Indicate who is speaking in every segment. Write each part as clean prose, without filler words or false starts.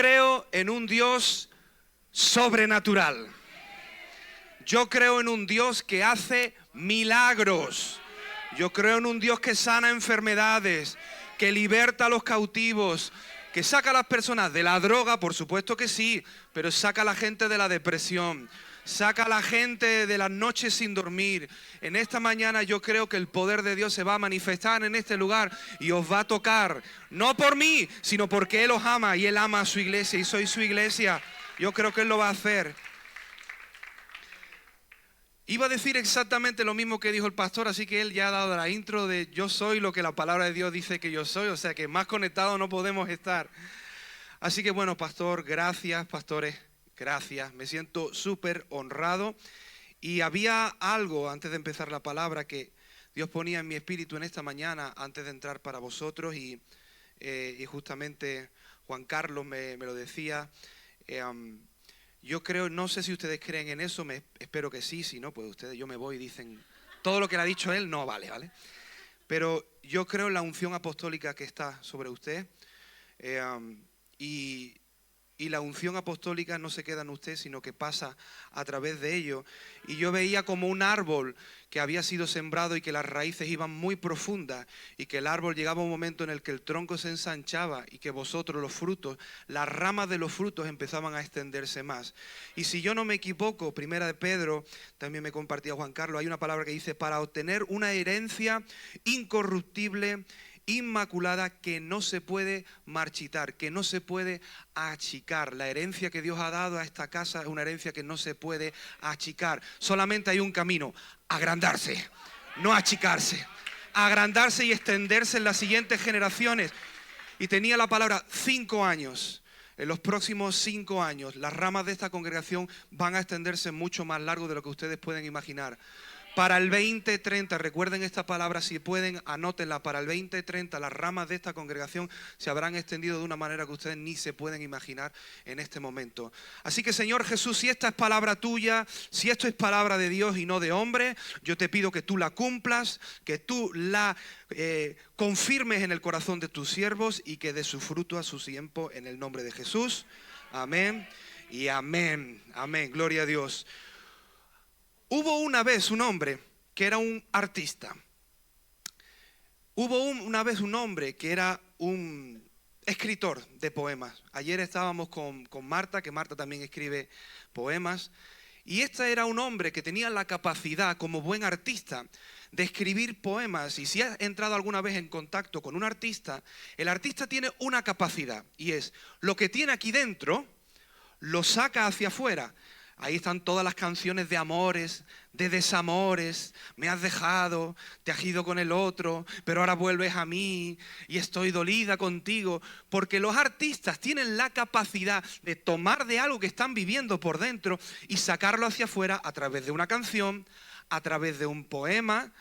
Speaker 1: creo en un Dios sobrenatural. Yo creo en un Dios que hace milagros. Yo creo en un Dios que sana enfermedades, que liberta a los cautivos, que saca a las personas de la droga, por supuesto que sí, pero saca a la gente de la depresión, saca a la gente de las noches sin dormir. En esta mañana yo creo que el poder de Dios se va a manifestar en este lugar y os va a tocar, no por mí, sino porque Él os ama y Él ama a su iglesia y soy su iglesia. Yo creo que Él lo va a hacer. Iba a decir exactamente lo mismo que dijo el pastor, así que él ya ha dado la intro de yo soy lo que la palabra de Dios dice que yo soy, o sea que más conectados no podemos estar. Así que bueno, pastor, gracias, pastores, gracias. Me siento súper honrado. Y había algo antes de empezar la palabra que Dios ponía en mi espíritu en esta mañana antes de entrar para vosotros y justamente Juan Carlos me lo decía. Yo creo, no sé si ustedes creen en eso, espero que sí, si no, pues ustedes, yo me voy y dicen, todo lo que le ha dicho él no vale, ¿vale? Pero yo creo en la unción apostólica que está sobre usted y la unción apostólica no se queda en usted, sino que pasa a través de ello. Y yo veía como un árbol que había sido sembrado y que las raíces iban muy profundas y que el árbol llegaba a un momento en el que el tronco se ensanchaba y que vosotros los frutos, las ramas de los frutos empezaban a extenderse más. Y si yo no me equivoco, primera de Pedro, también me compartía Juan Carlos, hay una palabra que dice, para obtener una herencia incorruptible, inmaculada, que no se puede marchitar, que no se puede achicar. La herencia que Dios ha dado a esta casa es una herencia que no se puede achicar. Solamente hay un camino, agrandarse, no achicarse. Agrandarse y extenderse en las siguientes generaciones. Y tenía la palabra 5 años. En los próximos 5 años, las ramas de esta congregación van a extenderse mucho más largo de lo que ustedes pueden imaginar. Para el 2030, recuerden esta palabra, si pueden, anótenla. Para el 2030 las ramas de esta congregación se habrán extendido de una manera que ustedes ni se pueden imaginar en este momento. Así que Señor Jesús, si esta es palabra tuya, si esto es palabra de Dios y no de hombre, yo te pido que tú la cumplas, que tú la confirmes en el corazón de tus siervos y que dé su fruto a su tiempo en el nombre de Jesús. Amén y amén. Amén. Gloria a Dios. Hubo una vez un hombre que era un artista. Hubo una vez un hombre que era un escritor de poemas. Ayer estábamos con Marta, que Marta también escribe poemas. Y este era un hombre que tenía la capacidad, como buen artista, de escribir poemas. Y si has entrado alguna vez en contacto con un artista, el artista tiene una capacidad. Y es, lo que tiene aquí dentro, lo saca hacia afuera. Ahí están todas las canciones de amores, de desamores, me has dejado, te has ido con el otro, pero ahora vuelves a mí y estoy dolida contigo. Porque los artistas tienen la capacidad de tomar de algo que están viviendo por dentro y sacarlo hacia afuera a través de una canción, a través de un poema.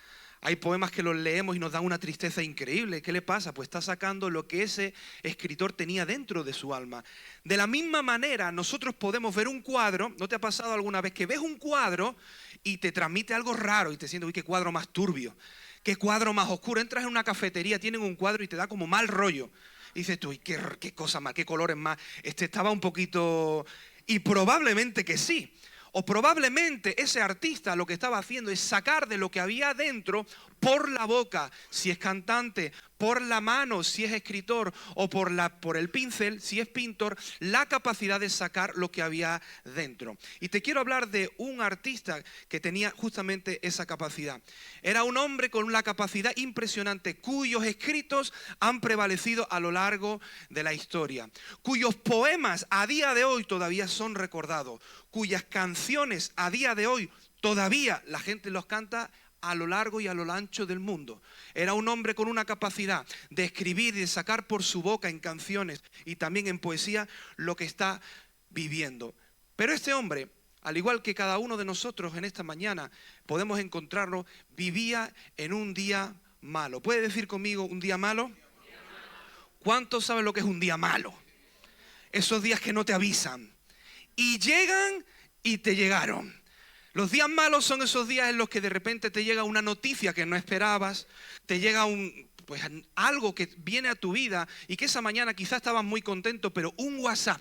Speaker 1: Hay poemas que los leemos y nos dan una tristeza increíble. ¿Qué le pasa? Pues está sacando lo que ese escritor tenía dentro de su alma. De la misma manera, nosotros podemos ver un cuadro. ¿No te ha pasado alguna vez que ves un cuadro y te transmite algo raro y te sientes, uy, qué cuadro más turbio, qué cuadro más oscuro? Entras en una cafetería, tienen un cuadro y te da como mal rollo. Y dices tú, qué cosa más, qué colores más. Este estaba un poquito... Y probablemente que sí. O probablemente ese artista lo que estaba haciendo es sacar de lo que había dentro por la boca, si es cantante, por la mano, si es escritor, o por el pincel, si es pintor, la capacidad de sacar lo que había dentro. Y te quiero hablar de un artista que tenía justamente esa capacidad. Era un hombre con una capacidad impresionante, cuyos escritos han prevalecido a lo largo de la historia, cuyos poemas a día de hoy todavía son recordados, cuyas canciones a día de hoy todavía la gente los canta a lo largo y a lo ancho del mundo. Era un hombre con una capacidad de escribir y de sacar por su boca en canciones y también en poesía lo que está viviendo. Pero este hombre, al igual que cada uno de nosotros en esta mañana podemos encontrarlo, vivía en un día malo. ¿Puede decir conmigo un día malo? ¿Cuántos saben lo que es un día malo? Esos días que no te avisan y llegan y te llegaron. Los días malos son esos días en los que de repente te llega una noticia que no esperabas, te llega pues algo que viene a tu vida y que esa mañana quizás estabas muy contento, pero un WhatsApp,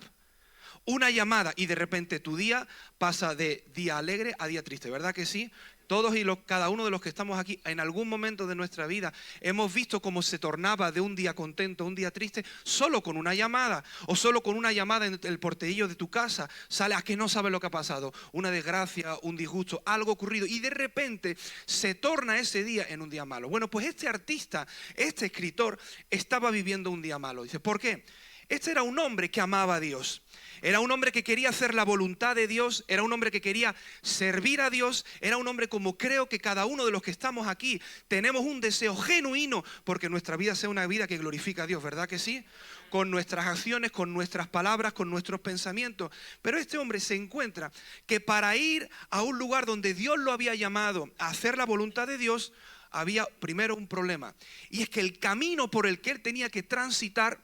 Speaker 1: una llamada y de repente tu día pasa de día alegre a día triste, ¿verdad que sí? Todos y cada uno de los que estamos aquí, en algún momento de nuestra vida, hemos visto cómo se tornaba de un día contento a un día triste, solo con una llamada, o solo con una llamada en el porterillo de tu casa, sale a que no sabes lo que ha pasado, una desgracia, un disgusto, algo ocurrido, y de repente se torna ese día en un día malo. Bueno, pues este artista, este escritor, estaba viviendo un día malo. Dice, ¿por qué? Este era un hombre que amaba a Dios. Era un hombre que quería hacer la voluntad de Dios, era un hombre que quería servir a Dios, era un hombre como creo que cada uno de los que estamos aquí tenemos un deseo genuino porque nuestra vida sea una vida que glorifica a Dios, ¿verdad que sí? Con nuestras acciones, con nuestras palabras, con nuestros pensamientos. Pero este hombre se encuentra que para ir a un lugar donde Dios lo había llamado a hacer la voluntad de Dios, había primero un problema. Y es que el camino por el que él tenía que transitar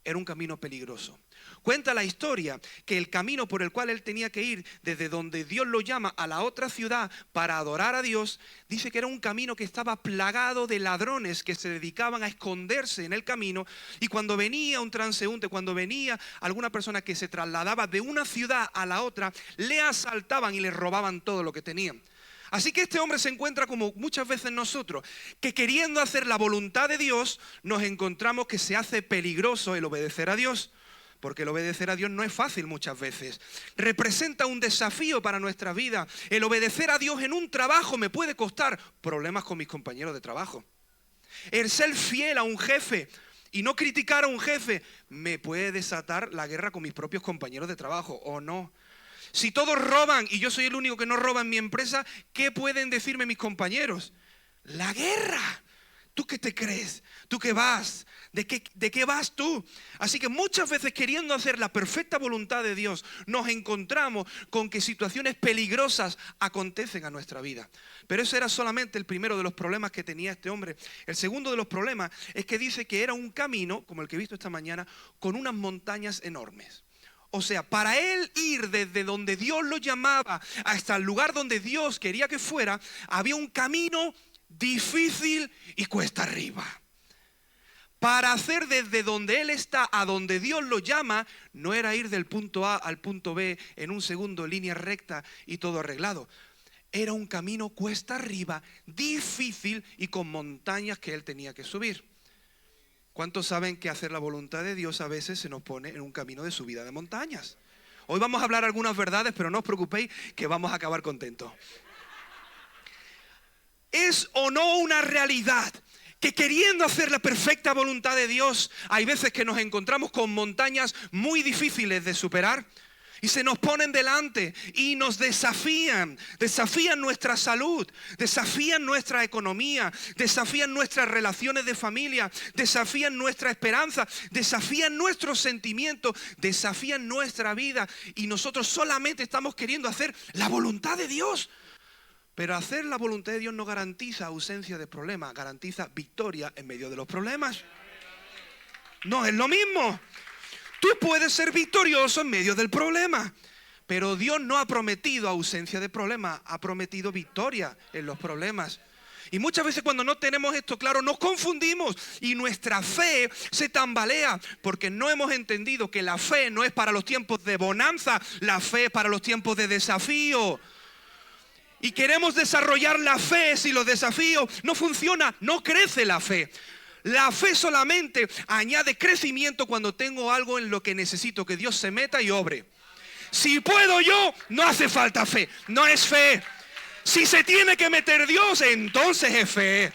Speaker 1: era un camino peligroso. Cuenta la historia que el camino por el cual él tenía que ir desde donde Dios lo llama a la otra ciudad para adorar a Dios, dice que era un camino que estaba plagado de ladrones que se dedicaban a esconderse en el camino, y cuando venía un transeúnte, cuando venía alguna persona que se trasladaba de una ciudad a la otra, le asaltaban y le robaban todo lo que tenían. Así que este hombre se encuentra como muchas veces nosotros, que queriendo hacer la voluntad de Dios, nos encontramos que se hace peligroso el obedecer a Dios. Porque el obedecer a Dios no es fácil muchas veces. Representa un desafío para nuestra vida. El obedecer a Dios en un trabajo me puede costar problemas con mis compañeros de trabajo. El ser fiel a un jefe y no criticar a un jefe me puede desatar la guerra con mis propios compañeros de trabajo, ¿o no? Si todos roban y yo soy el único que no roba en mi empresa, ¿qué pueden decirme mis compañeros? La guerra. ¿Tú qué te crees? ¿Tú qué vas? ¿De qué vas tú? Así que muchas veces queriendo hacer la perfecta voluntad de Dios, nos encontramos con que situaciones peligrosas acontecen a nuestra vida. Pero ese era solamente el primero de los problemas que tenía este hombre. El segundo de los problemas es que dice que era un camino, como el que he visto esta mañana, con unas montañas enormes. O sea, para él ir desde donde Dios lo llamaba hasta el lugar donde Dios quería que fuera, había un camino difícil y cuesta arriba. Para hacer desde donde él está a donde Dios lo llama, no era ir del punto A al punto B en un segundo, línea recta y todo arreglado. Era un camino cuesta arriba, difícil y con montañas que él tenía que subir. ¿Cuántos saben que hacer la voluntad de Dios a veces se nos pone en un camino de subida de montañas? Hoy vamos a hablar algunas verdades, pero no os preocupéis que vamos a acabar contentos. ¿Es o no una realidad que queriendo hacer la perfecta voluntad de Dios, hay veces que nos encontramos con montañas muy difíciles de superar? Y se nos ponen delante y nos desafían nuestra salud, desafían nuestra economía, desafían nuestras relaciones de familia, desafían nuestra esperanza, desafían nuestros sentimientos, desafían nuestra vida. Y nosotros solamente estamos queriendo hacer la voluntad de Dios. Pero hacer la voluntad de Dios no garantiza ausencia de problemas, garantiza victoria en medio de los problemas. No es lo mismo. Tú puedes ser victorioso en medio del problema, pero Dios no ha prometido ausencia de problemas, ha prometido victoria en los problemas. Y muchas veces cuando no tenemos esto claro nos confundimos y nuestra fe se tambalea porque no hemos entendido que la fe no es para los tiempos de bonanza, la fe es para los tiempos de desafío. Y queremos desarrollar la fe si los desafíos no funcionan, no crece la fe. La fe solamente añade crecimiento cuando tengo algo en lo que necesito que Dios se meta y obre. Si puedo yo, no hace falta fe, no es fe. Si se tiene que meter Dios, entonces es fe.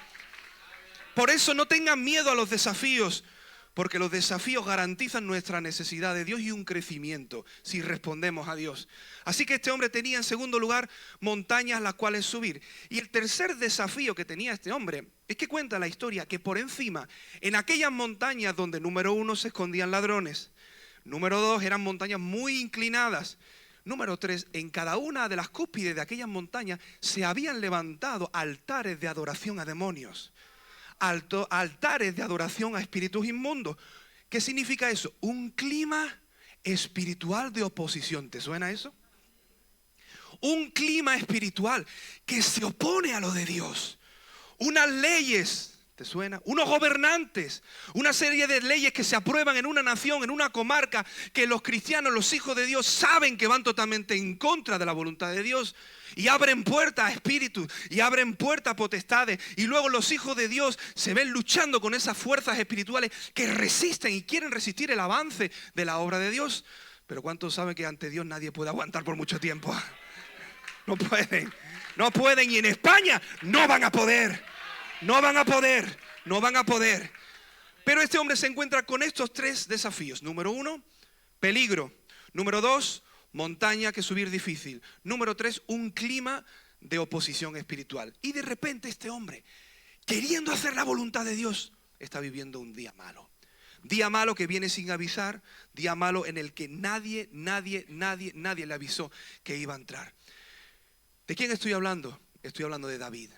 Speaker 1: Por eso no tengan miedo a los desafíos, porque los desafíos garantizan nuestra necesidad de Dios y un crecimiento si respondemos a Dios. Así que este hombre tenía en segundo lugar montañas las cuales subir. Y el tercer desafío que tenía este hombre es que cuenta la historia que por encima, en aquellas montañas donde número 1 se escondían ladrones, número 2 eran montañas muy inclinadas, número 3 en cada una de las cúspides de aquellas montañas se habían levantado altares de adoración a demonios, altares de adoración a espíritus inmundos. ¿Qué significa eso? Un clima espiritual de oposición. ¿Te suena eso? Un clima espiritual que se opone a lo de Dios. Unas leyes ¿Te suena? Unos gobernantes, una serie de leyes que se aprueban en una nación, en una comarca, que los cristianos, los hijos de Dios, saben que van totalmente en contra de la voluntad de Dios. Y abren puertas a espíritus, y abren puertas a potestades. Y luego los hijos de Dios se ven luchando con esas fuerzas espirituales que resisten y quieren resistir el avance de la obra de Dios. Pero ¿cuántos saben que ante Dios nadie puede aguantar por mucho tiempo? No pueden, no pueden, y en España no van a poder. No van a poder, no van a poder. Pero este hombre se encuentra con estos 3 desafíos. Número 1, peligro. Número 2, montaña que subir difícil. Número 3, un clima de oposición espiritual. Y de repente este hombre, queriendo hacer la voluntad de Dios, está viviendo un día malo. Día malo que viene sin avisar. Día malo en el que nadie le avisó que iba a entrar. ¿De quién estoy hablando? Estoy hablando de David.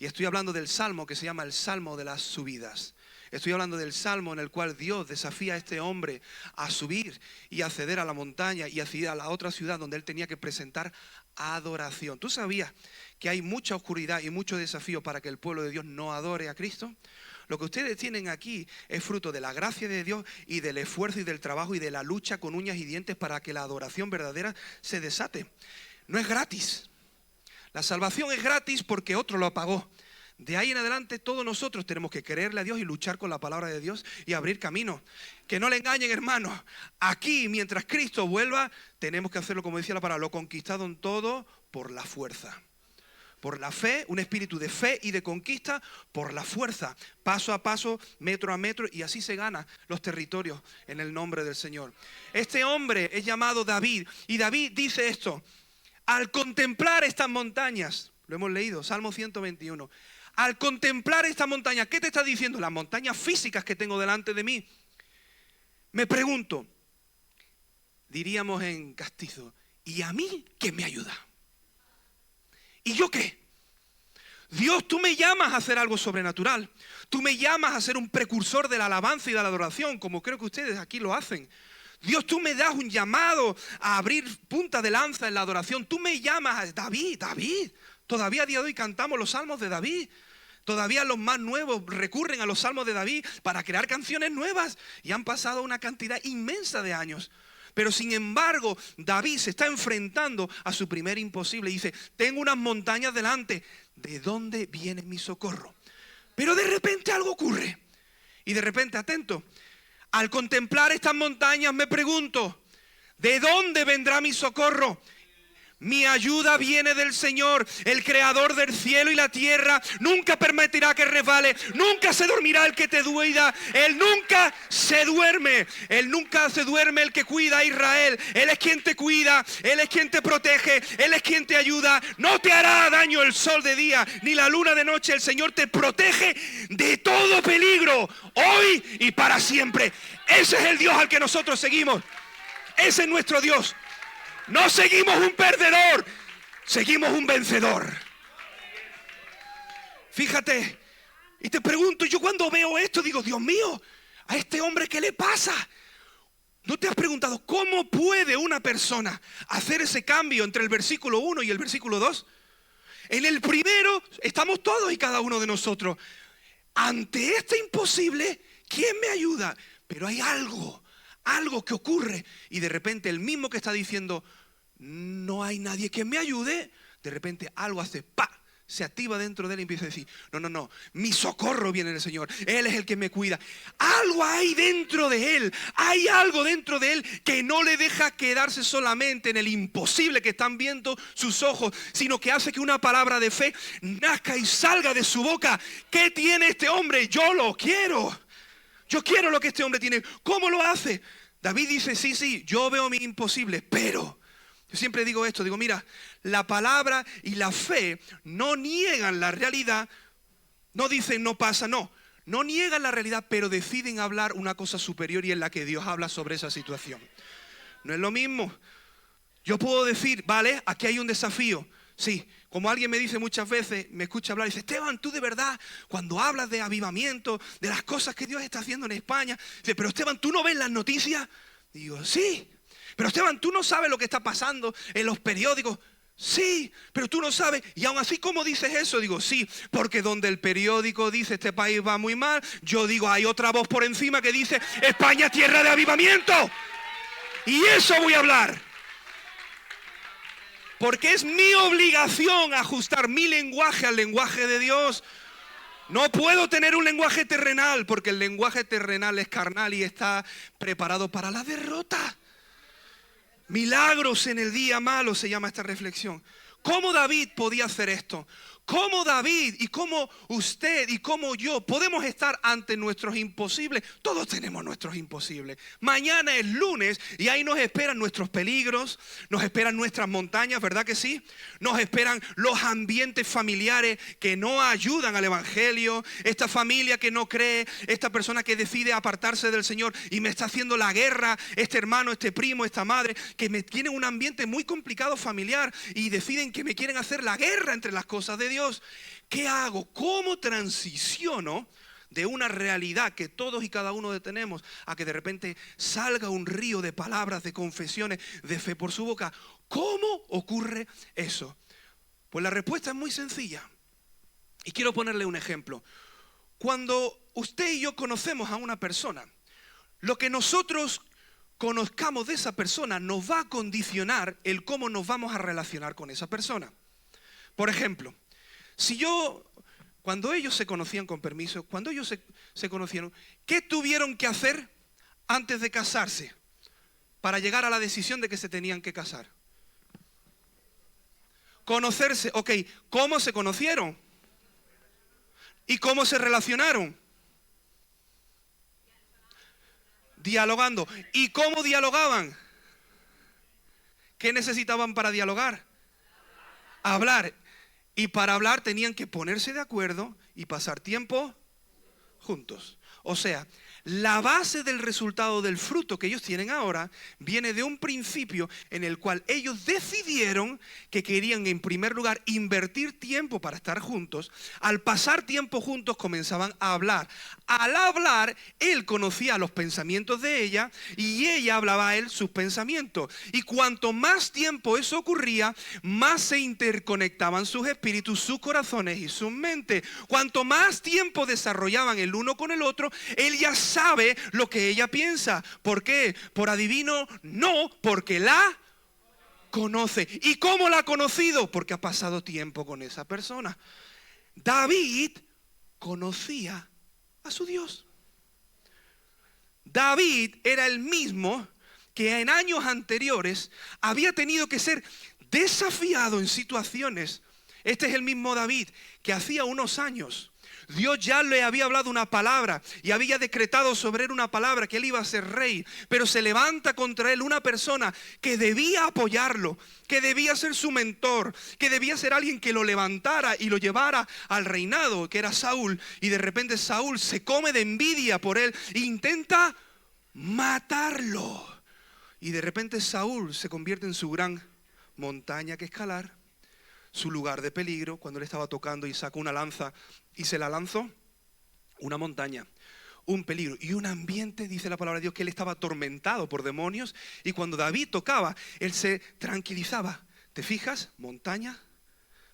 Speaker 1: Y estoy hablando del salmo que se llama el Salmo de las Subidas. Estoy hablando del salmo en el cual Dios desafía a este hombre a subir y acceder a la montaña y acceder a la otra ciudad donde él tenía que presentar adoración. ¿Tú sabías que hay mucha oscuridad y mucho desafío para que el pueblo de Dios no adore a Cristo? Lo que ustedes tienen aquí es fruto de la gracia de Dios y del esfuerzo y del trabajo y de la lucha con uñas y dientes para que la adoración verdadera se desate. No es gratis. La salvación es gratis porque otro lo pagó. De ahí en adelante todos nosotros tenemos que creerle a Dios y luchar con la palabra de Dios y abrir camino. Que no le engañen, hermanos. Aquí, mientras Cristo vuelva, tenemos que hacerlo, como decía la palabra, lo conquistado en todo por la fuerza. Por la fe, un espíritu de fe y de conquista por la fuerza. Paso a paso, metro a metro, y así se ganan los territorios en el nombre del Señor. Este hombre es llamado David, y David dice esto: al contemplar estas montañas, lo hemos leído, Salmo 121, al contemplar estas montañas, ¿qué te está diciendo? Las montañas físicas que tengo delante de mí. Me pregunto, diríamos en castizo, ¿y a mí qué me ayuda? ¿Y yo qué? Dios, tú me llamas a hacer algo sobrenatural. Tú me llamas a ser un precursor de la alabanza y de la adoración, como creo que ustedes aquí lo hacen. Dios, tú me das un llamado a abrir punta de lanza en la adoración. Tú me llamas a David. Todavía a día de hoy cantamos los salmos de David. Todavía los más nuevos recurren a los salmos de David para crear canciones nuevas. Y han pasado una cantidad inmensa de años. Pero sin embargo, David se está enfrentando a su primer imposible. Y dice, tengo unas montañas delante. ¿De dónde viene mi socorro? Pero de repente algo ocurre. Y de repente, atento, al contemplar estas montañas me pregunto, ¿de dónde vendrá mi socorro? Mi ayuda viene del Señor, el creador del cielo y la tierra. Nunca permitirá que resbale, nunca se dormirá el que te cuida. Él nunca se duerme, el que cuida a Israel. Él es quien te cuida, Él es quien te protege, Él es quien te ayuda. No te hará daño el sol de día, ni la luna de noche. El Señor te protege de todo peligro, hoy y para siempre. Ese es el Dios al que nosotros seguimos. Ese es nuestro Dios. No seguimos un perdedor, seguimos un vencedor. Fíjate, y te pregunto, yo cuando veo esto digo, Dios mío, a este hombre ¿qué le pasa? ¿No te has preguntado cómo puede una persona hacer ese cambio entre el versículo 1 y el versículo 2? En el primero estamos todos y cada uno de nosotros. Ante este imposible, ¿quién me ayuda? Pero hay algo que ocurre, y de repente el mismo que está diciendo no hay nadie que me ayude, de repente algo hace ¡pa! Se activa dentro de él y empieza a decir, no, mi socorro viene del Señor, Él es el que me cuida. Algo hay dentro de él, hay algo dentro de él que no le deja quedarse solamente en el imposible que están viendo sus ojos, sino que hace que una palabra de fe nazca y salga de su boca. ¿Qué tiene este hombre? Yo lo quiero. Yo quiero lo que este hombre tiene. ¿Cómo lo hace? David dice, sí, yo veo mi imposible, pero yo siempre digo esto, digo, mira, la palabra y la fe no niegan la realidad, no dicen no pasa, no niegan la realidad, pero deciden hablar una cosa superior y en la que Dios habla sobre esa situación. No es lo mismo. Yo puedo decir, vale, aquí hay un desafío, sí. Como alguien me dice muchas veces, me escucha hablar y dice, Esteban, tú de verdad, cuando hablas de avivamiento, de las cosas que Dios está haciendo en España, dice, pero Esteban, ¿tú no ves las noticias? Digo, sí, pero Esteban, ¿tú no sabes lo que está pasando en los periódicos? Sí, pero tú no sabes. Y aún así, ¿cómo dices eso? Digo, sí, porque donde el periódico dice este país va muy mal, yo digo, hay otra voz por encima que dice España tierra de avivamiento. Y eso voy a hablar. Porque es mi obligación ajustar mi lenguaje al lenguaje de Dios. No puedo tener un lenguaje terrenal, porque el lenguaje terrenal es carnal y está preparado para la derrota. Milagros en el día malo se llama esta reflexión. ¿Cómo David podía hacer esto? ¿Cómo David y cómo usted y cómo yo podemos estar ante nuestros imposibles? Todos tenemos nuestros imposibles. Mañana es lunes y ahí nos esperan nuestros peligros, nos esperan nuestras montañas, ¿verdad que sí? Nos esperan los ambientes familiares que no ayudan al evangelio, esta familia que no cree, esta persona que decide apartarse del Señor y me está haciendo la guerra, este hermano, este primo, esta madre, que me tienen un ambiente muy complicado familiar y deciden que me quieren hacer la guerra entre las cosas de Dios. ¿Qué hago? ¿Cómo transiciono de una realidad que todos y cada uno tenemos a que de repente salga un río de palabras, de confesiones, de fe por su boca? ¿Cómo ocurre eso? Pues la respuesta es muy sencilla. Y quiero ponerle un ejemplo. Cuando usted y yo conocemos a una persona, lo que nosotros conozcamos de esa persona nos va a condicionar el cómo nos vamos a relacionar con esa persona. Por ejemplo, cuando ellos se conocían, con permiso, cuando ellos se conocieron, ¿qué tuvieron que hacer antes de casarse para llegar a la decisión de que se tenían que casar? Conocerse. Ok, ¿cómo se conocieron? ¿Y cómo se relacionaron? Dialogando. ¿Y cómo dialogaban? ¿Qué necesitaban para dialogar? Hablar. Y para hablar tenían que ponerse de acuerdo y pasar tiempo juntos. O sea, la base del resultado del fruto que ellos tienen ahora viene de un principio en el cual ellos decidieron que querían en primer lugar invertir tiempo para estar juntos. Al pasar tiempo juntos comenzaban a hablar. Al hablar, él conocía los pensamientos de ella y ella hablaba a él sus pensamientos. Y cuanto más tiempo eso ocurría, más se interconectaban sus espíritus, sus corazones y sus mentes. Cuanto más tiempo desarrollaban el uno con el otro, él ya sabe lo que ella piensa. ¿Por qué? ¿Por adivino? No, porque la conoce. ¿Y cómo la ha conocido? Porque ha pasado tiempo con esa persona. David conocía a su Dios. David era el mismo que en años anteriores había tenido que ser desafiado en situaciones. Este es el mismo David que hacía unos años Dios ya le había hablado una palabra y había decretado sobre él una palabra, que él iba a ser rey. Pero se levanta contra él una persona que debía apoyarlo, que debía ser su mentor, que debía ser alguien que lo levantara y lo llevara al reinado, que era Saúl. Y de repente Saúl se come de envidia por él e intenta matarlo. Y de repente Saúl se convierte en su gran montaña que escalar, su lugar de peligro, cuando él estaba tocando y sacó una lanza y se la lanzó. Una montaña, un peligro y un ambiente, dice la palabra de Dios, que él estaba atormentado por demonios. Y cuando David tocaba, él se tranquilizaba. ¿Te fijas? Montaña,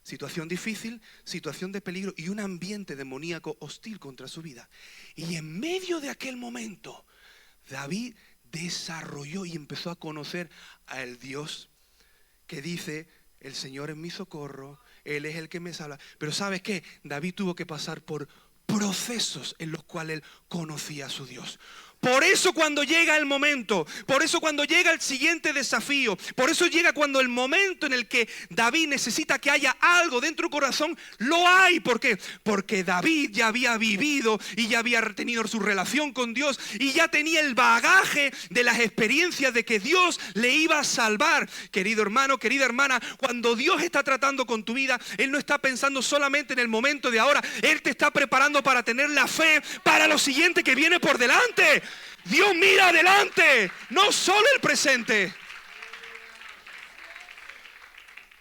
Speaker 1: situación difícil, situación de peligro y un ambiente demoníaco hostil contra su vida. Y en medio de aquel momento, David desarrolló y empezó a conocer al Dios que dice: el Señor es mi socorro, Él es el que me salva. Pero ¿sabes qué? David tuvo que pasar por procesos en los cuales él conocía a su Dios. Por eso cuando llega el momento, por eso cuando llega el siguiente desafío, por eso llega cuando el momento en el que David necesita que haya algo dentro del corazón, lo hay. ¿Por qué? Porque David ya había vivido y ya había tenido su relación con Dios y ya tenía el bagaje de las experiencias de que Dios le iba a salvar. Querido hermano, querida hermana, cuando Dios está tratando con tu vida, Él no está pensando solamente en el momento de ahora, Él te está preparando para tener la fe para lo siguiente que viene por delante. Dios mira adelante, no solo el presente.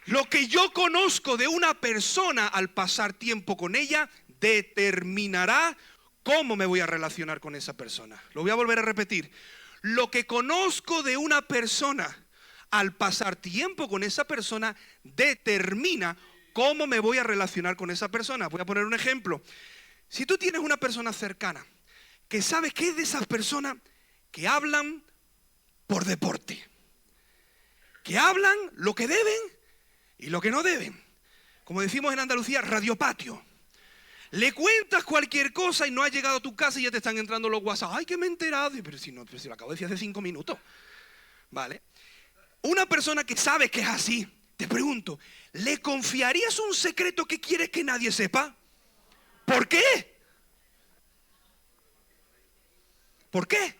Speaker 1: Lo que yo conozco de una persona al pasar tiempo con ella determinará cómo me voy a relacionar con esa persona. Lo voy a volver a repetir. Lo que conozco de una persona al pasar tiempo con esa persona, determina cómo me voy a relacionar con esa persona. Voy a poner un ejemplo. Si tú tienes una persona cercana que sabes que es de esas personas que hablan por deporte, que hablan lo que deben y lo que no deben, como decimos en Andalucía, radiopatio. Le cuentas cualquier cosa y no ha llegado a tu casa y ya te están entrando los WhatsApp. ¡Ay, que me he enterado! Pero si lo acabo de decir hace 5 minutos. ¿Vale? Una persona que sabe que es así, te pregunto, ¿le confiarías un secreto que quieres que nadie sepa? ¿Por qué? ¿Por qué?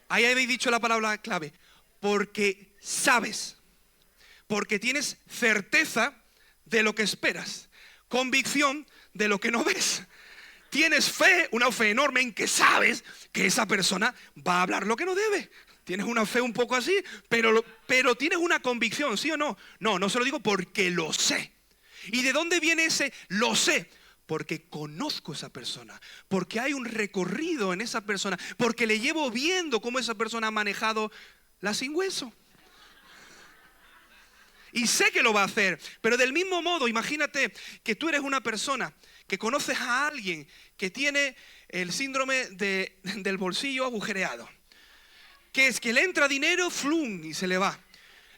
Speaker 1: Ahí habéis dicho la palabra clave. Porque sabes. Porque tienes certeza de lo que esperas. Convicción de lo que no ves. Tienes fe, una fe enorme en que sabes que esa persona va a hablar lo que no debe. Tienes una fe un poco así, pero tienes una convicción, ¿sí o no? No se lo digo porque lo sé. ¿Y de dónde viene ese lo sé? Porque conozco a esa persona, porque hay un recorrido en esa persona, porque le llevo viendo cómo esa persona ha manejado la sin hueso. Y sé que lo va a hacer, pero del mismo modo, imagínate que tú eres una persona que conoces a alguien que tiene el síndrome del bolsillo agujereado. Que es que le entra dinero, flum, y se le va.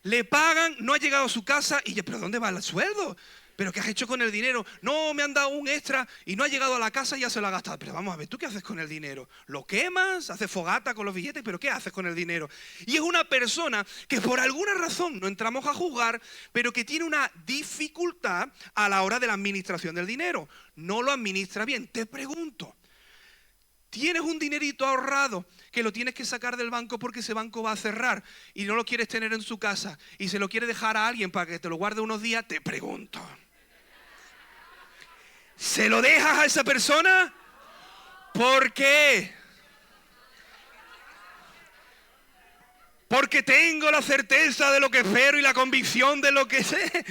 Speaker 1: Le pagan, no ha llegado a su casa y ya, ¿pero dónde va el sueldo? ¿Pero qué has hecho con el dinero? No, me han dado un extra y no ha llegado a la casa y ya se lo ha gastado. Pero vamos a ver, ¿tú qué haces con el dinero? ¿Lo quemas? ¿Haces fogata con los billetes? ¿Pero qué haces con el dinero? Y es una persona que por alguna razón, no entramos a juzgar, pero que tiene una dificultad a la hora de la administración del dinero. No lo administra bien. Te pregunto, ¿tienes un dinerito ahorrado que lo tienes que sacar del banco porque ese banco va a cerrar y no lo quieres tener en su casa y se lo quieres dejar a alguien para que te lo guarde unos días? Te pregunto, ¿se lo dejas a esa persona? ¿Por qué? Porque tengo la certeza de lo que espero y la convicción de lo que sé.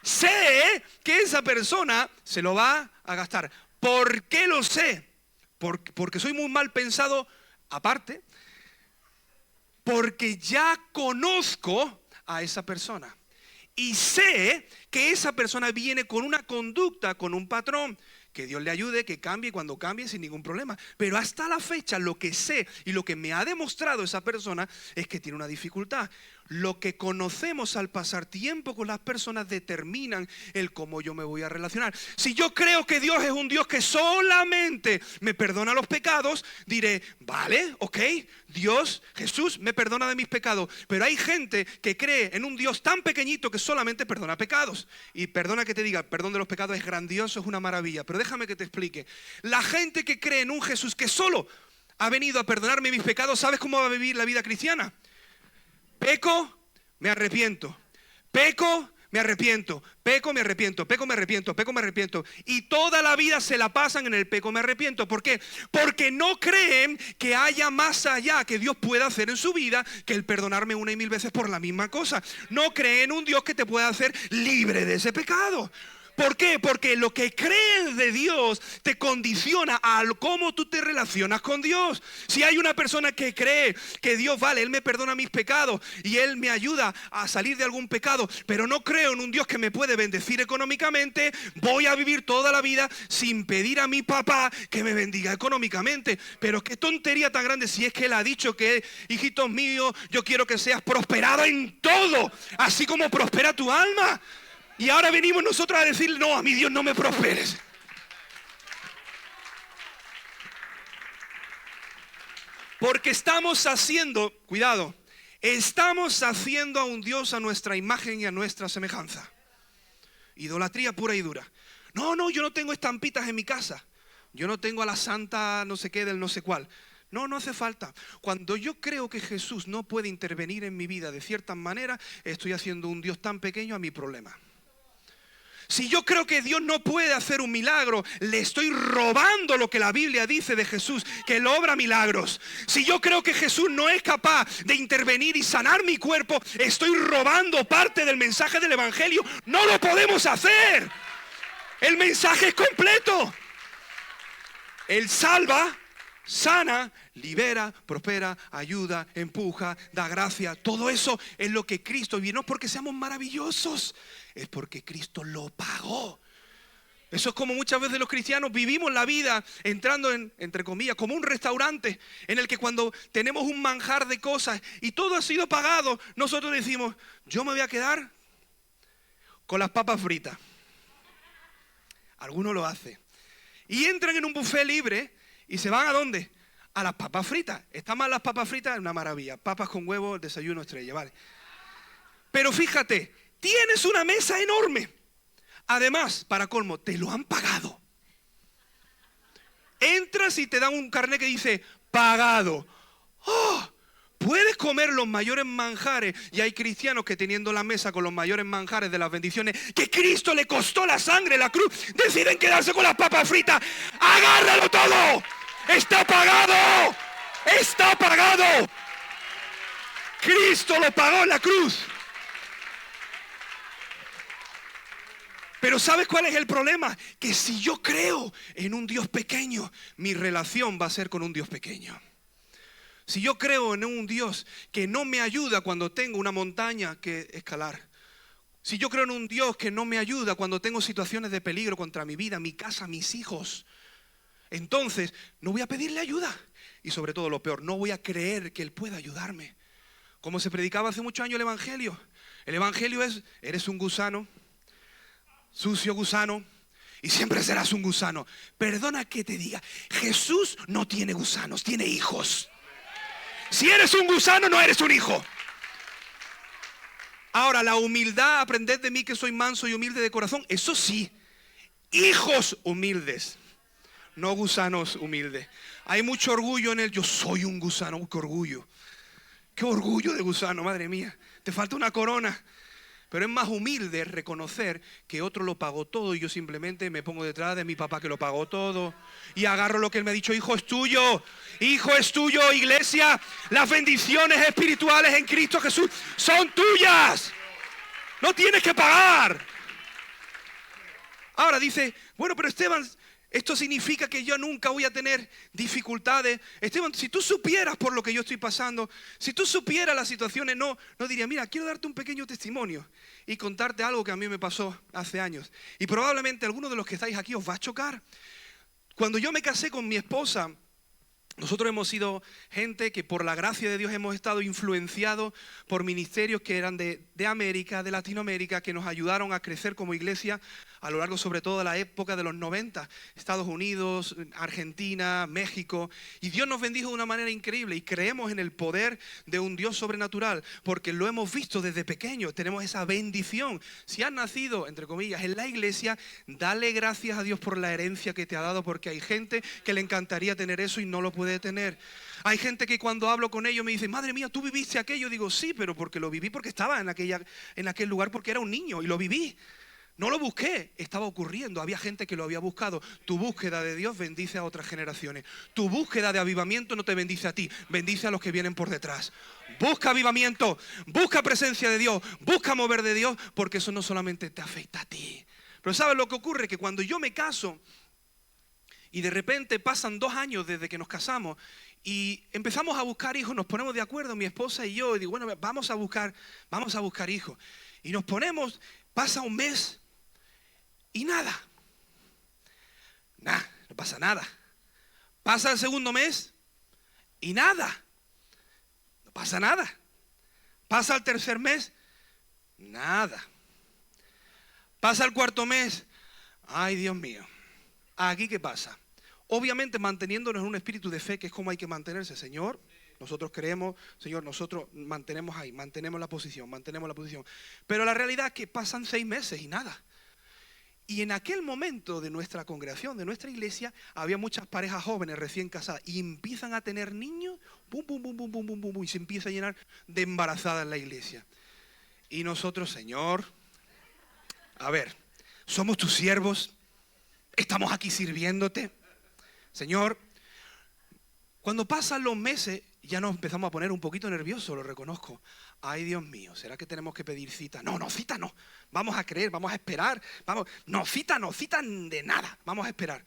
Speaker 1: Sé que esa persona se lo va a gastar. ¿Por qué lo sé? Porque soy muy mal pensado, aparte, porque ya conozco a esa persona. Y sé que esa persona viene con una conducta, con un patrón, que Dios le ayude, que cambie cuando cambie sin ningún problema. Pero hasta la fecha lo que sé y lo que me ha demostrado esa persona es que tiene una dificultad. Lo que conocemos al pasar tiempo con las personas determinan el cómo yo me voy a relacionar. Si yo creo que Dios es un Dios que solamente me perdona los pecados, diré, vale, ok, Dios, Jesús me perdona de mis pecados. Pero hay gente que cree en un Dios tan pequeñito que solamente perdona pecados. Y perdona que te diga, perdón de los pecados es grandioso, es una maravilla. Pero déjame que te explique. La gente que cree en un Jesús que solo ha venido a perdonarme mis pecados, ¿sabes cómo va a vivir la vida cristiana? Peco, me arrepiento. Peco, me arrepiento. Peco, me arrepiento. Peco, me arrepiento. Peco, me arrepiento. Y toda la vida se la pasan en el peco, me arrepiento. ¿Por qué? Porque no creen que haya más allá que Dios pueda hacer en su vida que el perdonarme 1 y 1000 veces por la misma cosa. No creen en un Dios que te pueda hacer libre de ese pecado. ¿Por qué? Porque lo que crees de Dios te condiciona a cómo tú te relacionas con Dios. Si hay una persona que cree que Dios, vale, Él me perdona mis pecados y Él me ayuda a salir de algún pecado, pero no creo en un Dios que me puede bendecir económicamente, voy a vivir toda la vida sin pedir a mi papá que me bendiga económicamente. Pero qué tontería tan grande si es que Él ha dicho que, hijitos míos, yo quiero que seas prosperado en todo, así como prospera tu alma. Y ahora venimos nosotros a decir, no, a mi Dios no me prosperes. Porque estamos haciendo, cuidado, estamos haciendo a un Dios a nuestra imagen y a nuestra semejanza. Idolatría pura y dura. No, yo no tengo estampitas en mi casa. Yo no tengo a la santa no sé qué del no sé cuál. No hace falta. Cuando yo creo que Jesús no puede intervenir en mi vida de cierta manera, estoy haciendo un Dios tan pequeño a mi problema. Si yo creo que Dios no puede hacer un milagro, le estoy robando lo que la Biblia dice de Jesús, que Él obra milagros. Si yo creo que Jesús no es capaz de intervenir y sanar mi cuerpo, estoy robando parte del mensaje del Evangelio. No lo podemos hacer. El mensaje es completo. Él salva, sana, libera, prospera, ayuda, empuja, da gracia. Todo eso es lo que Cristo viene. No es porque seamos maravillosos, es porque Cristo lo pagó. Eso es como muchas veces los cristianos vivimos la vida entrando en, entre comillas, como un restaurante en el que cuando tenemos un manjar de cosas y todo ha sido pagado, nosotros decimos, yo me voy a quedar con las papas fritas. Algunos lo hacen. Y entran en un buffet libre y se van ¿a dónde? A las papas fritas. ¿Están mal las papas fritas? Es una maravilla. Papas con huevo, desayuno estrella, ¿vale? Pero fíjate, tienes una mesa enorme. Además, para colmo, te lo han pagado. Entras y te dan un carnet que dice, pagado. ¡Oh! Puedes comer los mayores manjares. Y hay cristianos que teniendo la mesa con los mayores manjares de las bendiciones que Cristo le costó la sangre, la cruz, deciden quedarse con las papas fritas. ¡Agárralo todo! ¡Está pagado! ¡Está pagado! Cristo lo pagó en la cruz. Pero ¿sabes cuál es el problema? Que si yo creo en un Dios pequeño, mi relación va a ser con un Dios pequeño. Si yo creo en un Dios que no me ayuda cuando tengo una montaña que escalar. Si yo creo en un Dios que no me ayuda cuando tengo situaciones de peligro contra mi vida, mi casa, mis hijos, entonces no voy a pedirle ayuda. Y sobre todo lo peor, no voy a creer que Él pueda ayudarme. Como se predicaba hace muchos años el Evangelio. El Evangelio es, eres un gusano, sucio gusano, y siempre serás un gusano. Perdona que te diga, Jesús no tiene gusanos, tiene hijos. Si eres un gusano, no eres un hijo. Ahora, la humildad, aprended de mí que soy manso y humilde de corazón. Eso sí, hijos humildes, no gusanos humildes. Hay mucho orgullo en él. Yo soy un gusano. Qué orgullo. Qué orgullo de gusano, madre mía. Te falta una corona. Pero es más humilde reconocer que otro lo pagó todo y yo simplemente me pongo detrás de mi papá que lo pagó todo y agarro lo que él me ha dicho. Hijo es tuyo, iglesia. Las bendiciones espirituales en Cristo Jesús son tuyas. No tienes que pagar. Ahora dice, bueno, pero Esteban, esto significa que yo nunca voy a tener dificultades. Esteban, si tú supieras por lo que yo estoy pasando, si tú supieras las situaciones, no diría, mira, quiero darte un pequeño testimonio y contarte algo que a mí me pasó hace años. Y probablemente algunos de los que estáis aquí os va a chocar. Cuando yo me casé con mi esposa, nosotros hemos sido gente que por la gracia de Dios hemos estado influenciados por ministerios que eran de América, de Latinoamérica, que nos ayudaron a crecer como iglesia a lo largo sobre todo de la época de los 90, Estados Unidos, Argentina, México. Y Dios nos bendijo de una manera increíble y creemos en el poder de un Dios sobrenatural porque lo hemos visto desde pequeños, tenemos esa bendición. Si has nacido, entre comillas, en la iglesia, dale gracias a Dios por la herencia que te ha dado porque hay gente que le encantaría tener eso y no lo puede tener. Hay gente que cuando hablo con ellos me dice, madre mía, ¿tú viviste aquello? Digo, sí, pero porque lo viví, porque estaba en aquel lugar porque era un niño y lo viví. No lo busqué, estaba ocurriendo, había gente que lo había buscado. Tu búsqueda de Dios bendice a otras generaciones. Tu búsqueda de avivamiento no te bendice a ti, bendice a los que vienen por detrás. Busca avivamiento, busca presencia de Dios, busca mover de Dios, porque eso no solamente te afecta a ti. Pero ¿sabes lo que ocurre? Que cuando yo me caso y de repente pasan 2 años desde que nos casamos y empezamos a buscar hijos, nos ponemos de acuerdo, mi esposa y yo, y digo, bueno, vamos a buscar hijos. Y nos ponemos, pasa un mes y nada, no pasa nada. Pasa el segundo mes y nada, no pasa nada. Pasa el tercer mes, nada. Pasa el cuarto mes, ay Dios mío, ¿aquí qué pasa? Obviamente manteniéndonos en un espíritu de fe, que es como hay que mantenerse. Señor, nosotros creemos, Señor, nosotros mantenemos ahí, mantenemos la posición. Pero la realidad es que pasan 6 meses y nada. Y en aquel momento de nuestra congregación, de nuestra iglesia, había muchas parejas jóvenes recién casadas y empiezan a tener niños, y se empieza a llenar de embarazadas en la iglesia. Y nosotros, Señor, a ver, somos tus siervos, estamos aquí sirviéndote. Señor, cuando pasan los meses, ya nos empezamos a poner un poquito nerviosos, lo reconozco. Ay, Dios mío, ¿será que tenemos que pedir cita? No, cita no. Vamos a creer, vamos a esperar. Cita de nada, vamos a esperar.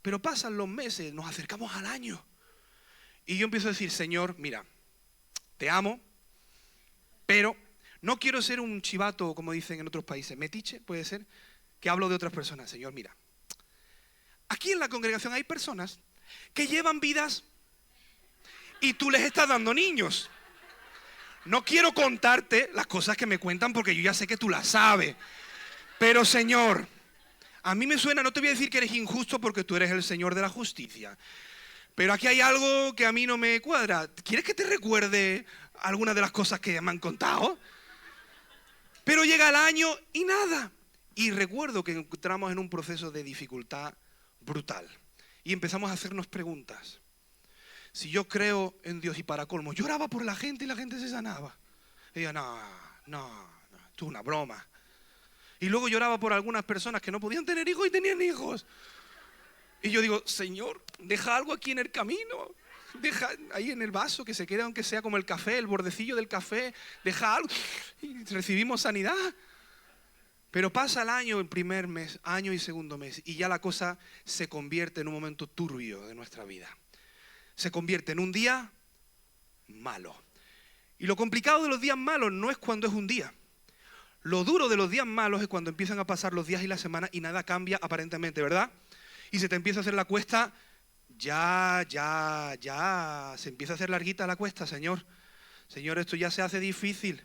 Speaker 1: Pero pasan los meses, nos acercamos al año. Y yo empiezo a decir, Señor, mira, te amo, pero no quiero ser un chivato, como dicen en otros países, metiche, puede ser, que hablo de otras personas. Señor, mira, aquí en la congregación hay personas que llevan vidas y tú les estás dando niños. No quiero contarte las cosas que me cuentan porque yo ya sé que tú las sabes. Pero Señor, a mí me suena, no te voy a decir que eres injusto porque tú eres el Señor de la justicia. Pero aquí hay algo que a mí no me cuadra. ¿Quieres que te recuerde algunas de las cosas que me han contado? Pero llega el año y nada. Y recuerdo que entramos en un proceso de dificultad brutal. Y empezamos a hacernos preguntas. Si yo creo en Dios y para colmo, yo oraba por la gente y la gente se sanaba. Y yo, no, esto es una broma. Y luego lloraba por algunas personas que no podían tener hijos y tenían hijos. Y yo digo, Señor, deja algo aquí en el camino. Deja ahí en el vaso que se quede, aunque sea como el café, el bordecillo del café. Deja algo. Y recibimos sanidad. Pero pasa el año, el primer mes, año y segundo mes. Y ya la cosa se convierte en un momento turbio de nuestra vida. Se convierte en un día malo. Y lo complicado de los días malos no es cuando es un día. Lo duro de los días malos es cuando empiezan a pasar los días y las semanas y nada cambia aparentemente, ¿verdad? Y se te empieza a hacer la cuesta, ya, se empieza a hacer larguita la cuesta, Señor. Señor, esto ya se hace difícil.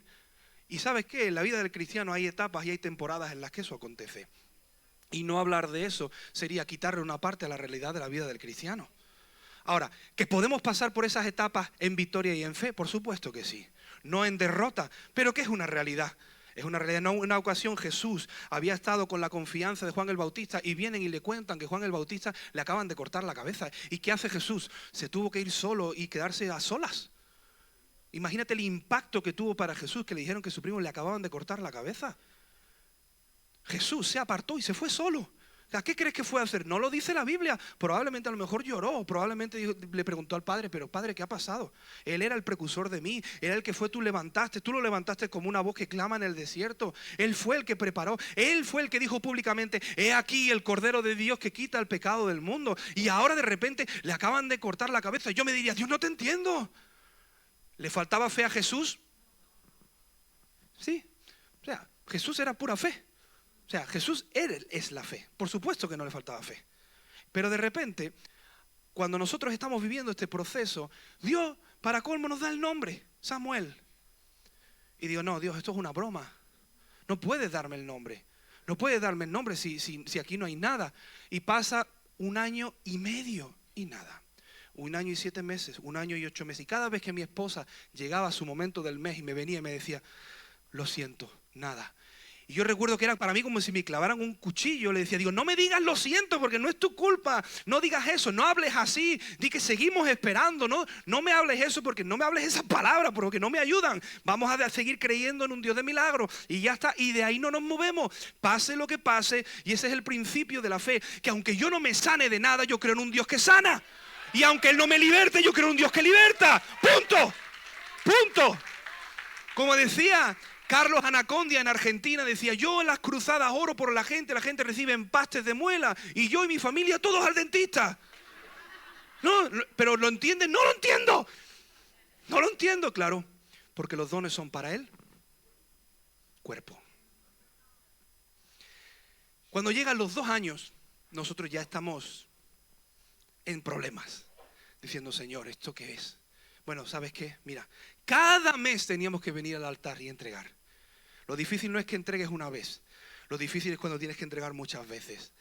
Speaker 1: Y ¿sabes qué? En la vida del cristiano hay etapas y hay temporadas en las que eso acontece. Y no hablar de eso sería quitarle una parte a la realidad de la vida del cristiano. Ahora, ¿que podemos pasar por esas etapas en victoria y en fe? Por supuesto que sí. No en derrota, pero ¿qué es una realidad? Es una realidad. En una ocasión Jesús había estado con la confianza de Juan el Bautista y vienen y le cuentan que Juan el Bautista le acaban de cortar la cabeza. ¿Y qué hace Jesús? Se tuvo que ir solo y quedarse a solas. Imagínate el impacto que tuvo para Jesús, que le dijeron que su primo le acababan de cortar la cabeza. Jesús se apartó y se fue solo. ¿Qué crees que fue a hacer? No lo dice la Biblia. Probablemente a lo mejor lloró, probablemente le preguntó al Padre, pero Padre, ¿qué ha pasado? Él era el precursor de mí, era el que fue, tú lo levantaste como una voz que clama en el desierto. Él fue el que preparó, él fue el que dijo públicamente, he aquí el Cordero de Dios que quita el pecado del mundo. Y ahora de repente le acaban de cortar la cabeza. Yo me diría, Dios, no te entiendo. ¿Le faltaba fe a Jesús? Sí, o sea, Jesús era pura fe. O sea, Jesús es la fe. Por supuesto que no le faltaba fe. Pero de repente, cuando nosotros estamos viviendo este proceso, Dios, para colmo, nos da el nombre, Samuel. Y digo, no, Dios, esto es una broma. No puedes darme el nombre. No puedes darme el nombre si aquí no hay nada. Y pasa 1 año y medio y nada. 1 año y 7 meses, 1 año y 8 meses. Y cada vez que mi esposa llegaba a su momento del mes y me venía y me decía, lo siento, nada. Y yo recuerdo que era para mí como si me clavaran un cuchillo. Le decía, digo, no me digas lo siento porque no es tu culpa. No digas eso, no hables así. Di que seguimos esperando. No me hables eso porque no me hables esas palabras porque no me ayudan. Vamos a seguir creyendo en un Dios de milagros. Y ya está. Y de ahí no nos movemos. Pase lo que pase. Y ese es el principio de la fe. Que aunque yo no me sane de nada, yo creo en un Dios que sana. Y aunque Él no me liberte, yo creo en un Dios que liberta. Punto. Punto. Como decía Carlos Anacondia en Argentina, decía, yo en las cruzadas oro por la gente recibe empastes de muela y yo y mi familia todos al dentista. No, pero ¿lo entienden? No lo entiendo. No lo entiendo, claro, porque los dones son para Él. Cuerpo. Cuando llegan los 2 años, nosotros ya estamos en problemas, diciendo, Señor, ¿esto qué es? Bueno, ¿sabes qué? Mira, cada mes teníamos que venir al altar y entregar. Lo difícil no es que entregues una vez. Lo difícil es cuando tienes que entregar muchas veces.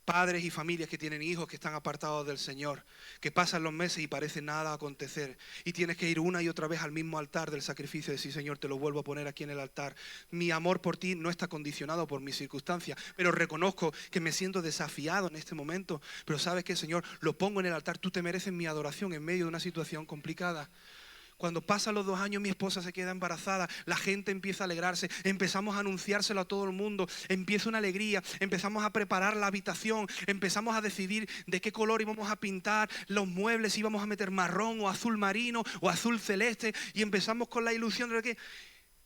Speaker 1: Padres y familias que tienen hijos que están apartados del Señor, que pasan los meses y parece nada acontecer. Y tienes que ir una y otra vez al mismo altar del sacrificio y decir, Señor, te lo vuelvo a poner aquí en el altar. Mi amor por ti no está condicionado por mis circunstancias, pero reconozco que me siento desafiado en este momento. Pero ¿sabes qué, Señor? Lo pongo en el altar. Tú te mereces mi adoración en medio de una situación complicada. Cuando pasan los 2 años, mi esposa se queda embarazada, la gente empieza a alegrarse, empezamos a anunciárselo a todo el mundo, empieza una alegría, empezamos a preparar la habitación, empezamos a decidir de qué color íbamos a pintar los muebles, si íbamos a meter marrón o azul marino o azul celeste, y empezamos con la ilusión de que...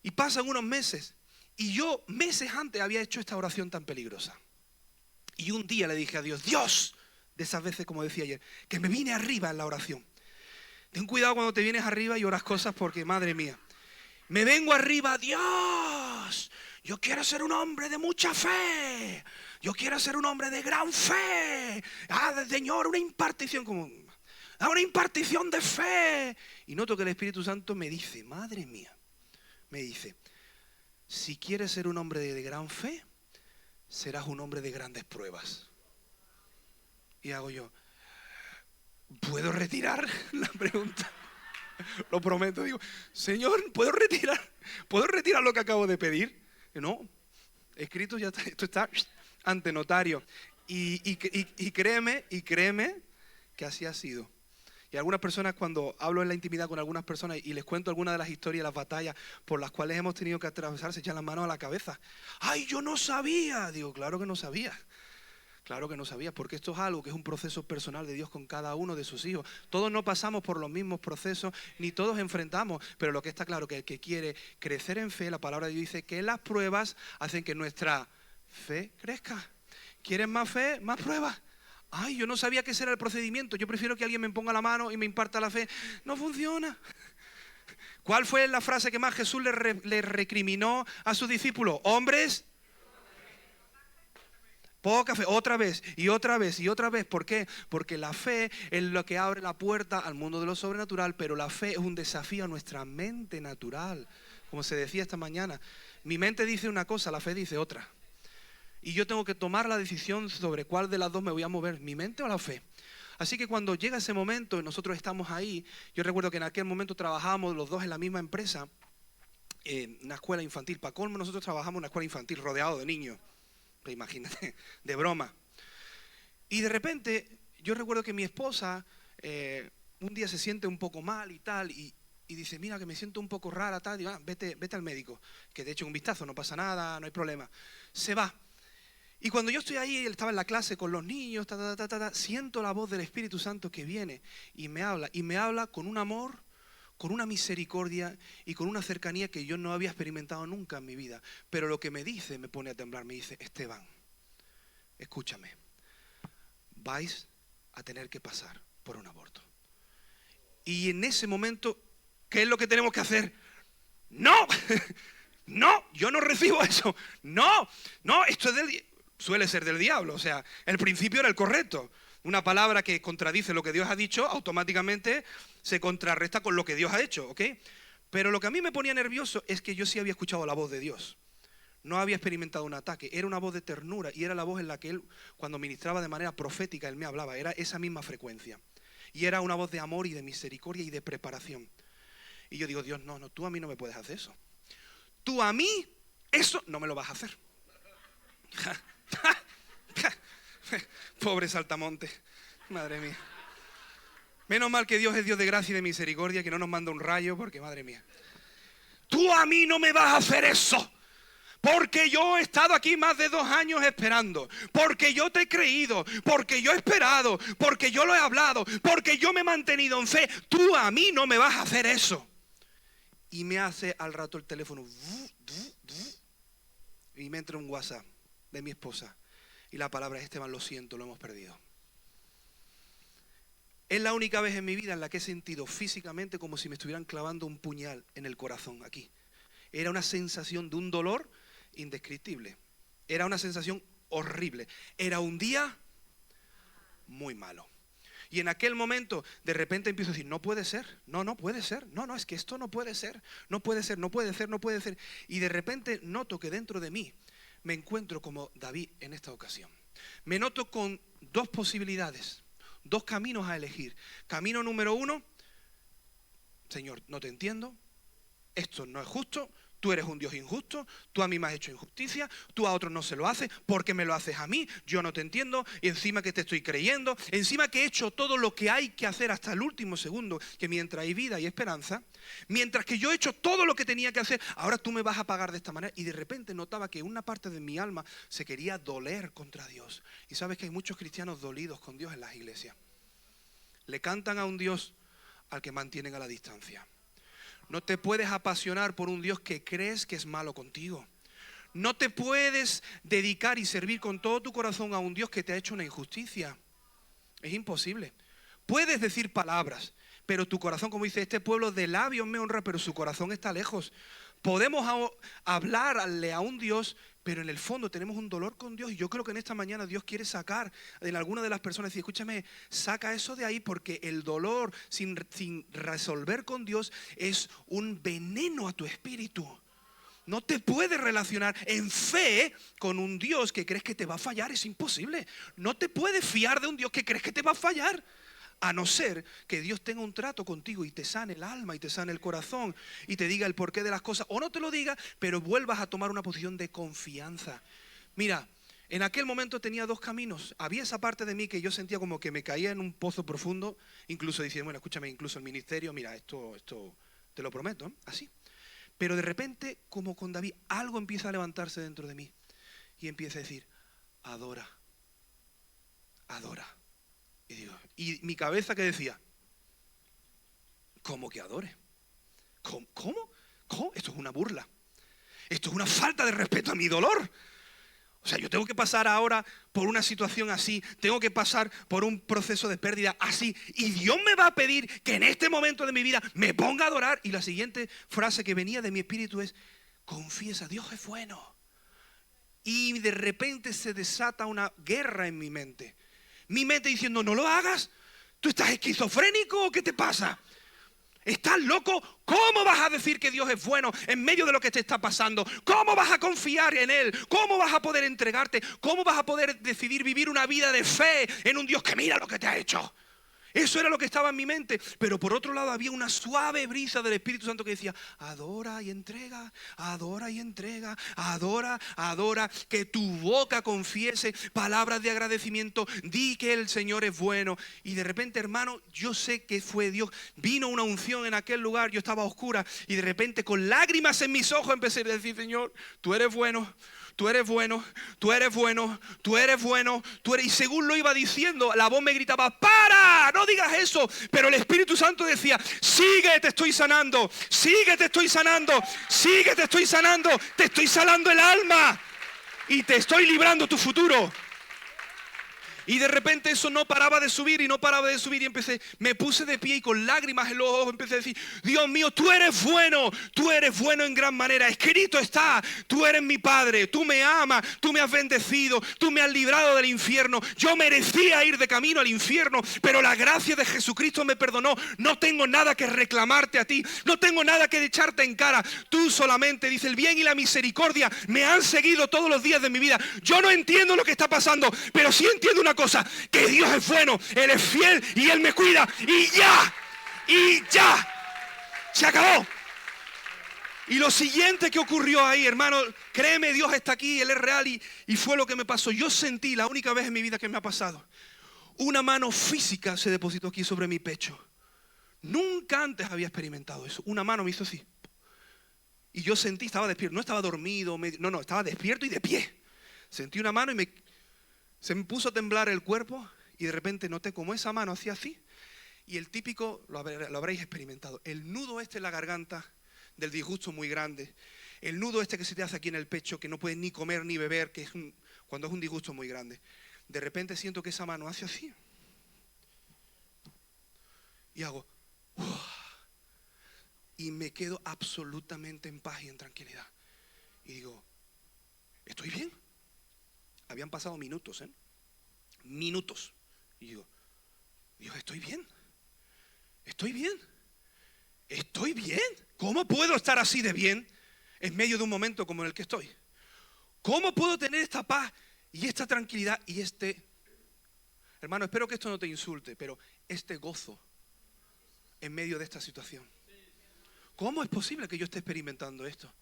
Speaker 1: Y pasan unos meses, y yo meses antes había hecho esta oración tan peligrosa. Y un día le dije a Dios, Dios, de esas veces como decía ayer, que me vine arriba en la oración. Ten cuidado cuando te vienes arriba y oras cosas porque, madre mía, me vengo arriba, Dios, yo quiero ser un hombre de mucha fe, yo quiero ser un hombre de gran fe. Señor, una impartición una impartición de fe. Y noto que el Espíritu Santo me dice, madre mía, me dice, si quieres ser un hombre de gran fe, serás un hombre de grandes pruebas. Y hago yo, ¿puedo retirar la pregunta? Lo prometo, digo, Señor, ¿puedo retirar lo que acabo de pedir? No, escrito ya está, esto está ante notario. Y créeme que así ha sido. Y algunas personas, cuando hablo en la intimidad con algunas personas y les cuento algunas de las historias, las batallas por las cuales hemos tenido que atravesar, se echan las manos a la cabeza. ¡Ay, yo no sabía! Digo, claro que no sabía. Claro que no sabía, porque esto es algo que es un proceso personal de Dios con cada uno de sus hijos. Todos no pasamos por los mismos procesos, ni todos enfrentamos, pero lo que está claro que el que quiere crecer en fe, la palabra de Dios dice que las pruebas hacen que nuestra fe crezca. ¿Quieren más fe? Más pruebas. Ay, yo no sabía que ese era el procedimiento. Yo prefiero que alguien me ponga la mano y me imparta la fe. No funciona. ¿Cuál fue la frase que más Jesús le recriminó a sus discípulos? Hombres, poca fe, otra vez y otra vez y otra vez. ¿Por qué? Porque la fe es lo que abre la puerta al mundo de lo sobrenatural, pero la fe es un desafío a nuestra mente natural. Como se decía esta mañana, mi mente dice una cosa, la fe dice otra. Y yo tengo que tomar la decisión sobre cuál de las dos me voy a mover, mi mente o la fe. Así que cuando llega ese momento y nosotros estamos ahí, yo recuerdo que en aquel momento trabajábamos los dos en la misma empresa, en una escuela infantil. Para colmo, nosotros trabajamos en una escuela infantil rodeado de niños. Imagínate, de broma. Y de repente, yo recuerdo que mi esposa un día se siente un poco mal y tal, y dice, mira que me siento un poco rara, tal. Digo, vete al médico, que te eche un vistazo, no pasa nada, no hay problema. Se va. Y cuando yo estoy ahí, él estaba en la clase con los niños, siento la voz del Espíritu Santo que viene y me habla con un amor, con una misericordia y con una cercanía que yo no había experimentado nunca en mi vida. Pero lo que me dice me pone a temblar, me dice, Esteban, escúchame, vais a tener que pasar por un aborto. Y en ese momento, ¿qué es lo que tenemos que hacer? ¡No! No, yo no recibo eso. No, esto suele ser del diablo. O sea, el principio era el correcto. Una palabra que contradice lo que Dios ha dicho, automáticamente se contrarresta con lo que Dios ha hecho, ¿ok? Pero lo que a mí me ponía nervioso es que yo sí había escuchado la voz de Dios. No había experimentado un ataque, era una voz de ternura y era la voz en la que Él, cuando ministraba de manera profética, Él me hablaba, era esa misma frecuencia. Y era una voz de amor y de misericordia y de preparación. Y yo digo, Dios, no, tú a mí no me puedes hacer eso. Tú a mí, eso no me lo vas a hacer. Pobre saltamonte, madre mía. Menos mal que Dios es Dios de gracia y de misericordia, que no nos manda un rayo, porque madre mía. Tú a mí no me vas a hacer eso. Porque yo he estado aquí más de 2 años esperando. Porque yo te he creído. Porque yo he esperado. Porque yo lo he hablado. Porque yo me he mantenido en fe. Tú a mí no me vas a hacer eso. Y me hace al rato el teléfono. Y me entra un WhatsApp de mi esposa. Y la palabra es, Esteban, lo siento, lo hemos perdido. Es la única vez en mi vida en la que he sentido físicamente como si me estuvieran clavando un puñal en el corazón, aquí. Era una sensación de un dolor indescriptible. Era una sensación horrible. Era un día muy malo. Y en aquel momento, de repente empiezo a decir, no puede ser, no puede ser, no, es que esto no puede ser, no puede ser, no puede ser, no puede ser. Y de repente noto que dentro de mí me encuentro como David en esta ocasión. Me noto con 2 posibilidades, 2 caminos a elegir. Camino número 1, Señor, no te entiendo, esto no es justo, tú eres un Dios injusto, tú a mí me has hecho injusticia, tú a otros no se lo haces, ¿por qué me lo haces a mí? Yo no te entiendo, y encima que te estoy creyendo, encima que he hecho todo lo que hay que hacer hasta el último segundo, que mientras hay vida y esperanza, mientras que yo he hecho todo lo que tenía que hacer, ahora tú me vas a pagar de esta manera. Y de repente notaba que una parte de mi alma se quería doler contra Dios. Y sabes que hay muchos cristianos dolidos con Dios en las iglesias. Le cantan a un Dios al que mantienen a la distancia. No te puedes apasionar por un Dios que crees que es malo contigo. No te puedes dedicar y servir con todo tu corazón a un Dios que te ha hecho una injusticia. Es imposible. Puedes decir palabras, pero tu corazón, como dice, este pueblo de labios me honra, pero su corazón está lejos. Podemos hablarle a un Dios, pero en el fondo tenemos un dolor con Dios. Y yo creo que en esta mañana Dios quiere sacar en alguna de las personas, decir, escúchame, saca eso de ahí, porque el dolor sin resolver con Dios es un veneno a tu espíritu. No te puedes relacionar en fe con un Dios que crees que te va a fallar. Es imposible. No te puedes fiar de un Dios que crees que te va a fallar. A no ser que Dios tenga un trato contigo y te sane el alma y te sane el corazón y te diga el porqué de las cosas. O no te lo diga, pero vuelvas a tomar una posición de confianza. Mira, en aquel momento tenía dos caminos. Había esa parte de mí que yo sentía como que me caía en un pozo profundo. Incluso decía, bueno, escúchame, incluso el ministerio, mira, esto te lo prometo, ¿eh? Así. Pero de repente, como con David, algo empieza a levantarse dentro de mí. Y empieza a decir, adora, adora. Y mi cabeza que decía, ¿cómo que adore? ¿Cómo? Esto es una burla. Esto es una falta de respeto a mi dolor. O sea, yo tengo que pasar ahora por una situación así, tengo que pasar por un proceso de pérdida así, y Dios me va a pedir que en este momento de mi vida me ponga a adorar. Y la siguiente frase que venía de mi espíritu es, confiesa, Dios es bueno. Y de repente se desata una guerra en mi mente. Mi mente diciendo, no lo hagas. ¿Tú estás esquizofrénico o qué te pasa? ¿Estás loco? ¿Cómo vas a decir que Dios es bueno en medio de lo que te está pasando? ¿Cómo vas a confiar en Él? ¿Cómo vas a poder entregarte? ¿Cómo vas a poder decidir vivir una vida de fe en un Dios que mira lo que te ha hecho? Eso era lo que estaba en mi mente. Pero por otro lado había una suave brisa del Espíritu Santo que decía, adora y entrega, adora y entrega, adora, adora, que tu boca confiese palabras de agradecimiento, di que el Señor es bueno. Y de repente, hermano, yo sé que fue Dios. Vino una unción en aquel lugar, yo estaba a oscuras, y de repente con lágrimas en mis ojos empecé a decir, Señor, tú eres bueno. Tú eres bueno, tú eres bueno, tú eres bueno, tú eres... Y según lo iba diciendo, la voz me gritaba, ¡para! No digas eso. Pero el Espíritu Santo decía, sigue, te estoy sanando, sigue, te estoy sanando, sigue, te estoy sanando el alma y te estoy librando tu futuro. Y de repente eso no paraba de subir y no paraba de subir, y me puse de pie y con lágrimas en los ojos empecé a decir, Dios mío, tú eres bueno en gran manera, escrito está, tú eres mi Padre, tú me amas, tú me has bendecido, tú me has librado del infierno. Yo merecía ir de camino al infierno, pero la gracia de Jesucristo me perdonó. No tengo nada que reclamarte a ti, no tengo nada que echarte en cara. Tú solamente, dice, el bien y la misericordia me han seguido todos los días de mi vida. Yo no entiendo lo que está pasando, pero sí entiendo una cosa, que Dios es bueno, Él es fiel y Él me cuida, y ya, se acabó. Y lo siguiente que ocurrió ahí, hermano, créeme, Dios está aquí, Él es real, y fue lo que me pasó. Yo sentí, la única vez en mi vida que me ha pasado, una mano física se depositó aquí sobre mi pecho. Nunca antes había experimentado eso. Una mano me hizo así, y yo sentí, estaba despierto, no estaba dormido, no, estaba despierto y de pie. Sentí una mano y se me puso a temblar el cuerpo, y de repente noté como esa mano hacía así, y el típico, lo habréis experimentado, el nudo este en la garganta del disgusto muy grande, el nudo este que se te hace aquí en el pecho, que no puedes ni comer ni beber, que es cuando es un disgusto muy grande. De repente siento que esa mano hace así, y hago, y me quedo absolutamente en paz y en tranquilidad. Y digo, ¿estoy bien? Habían pasado minutos, minutos. Y digo, Dios, ¿estoy bien? ¿Estoy bien? ¿Estoy bien? ¿Cómo puedo estar así de bien en medio de un momento como en el que estoy? ¿Cómo puedo tener esta paz y esta tranquilidad y hermano, espero que esto no te insulte, pero este gozo en medio de esta situación? ¿Cómo es posible que yo esté experimentando esto?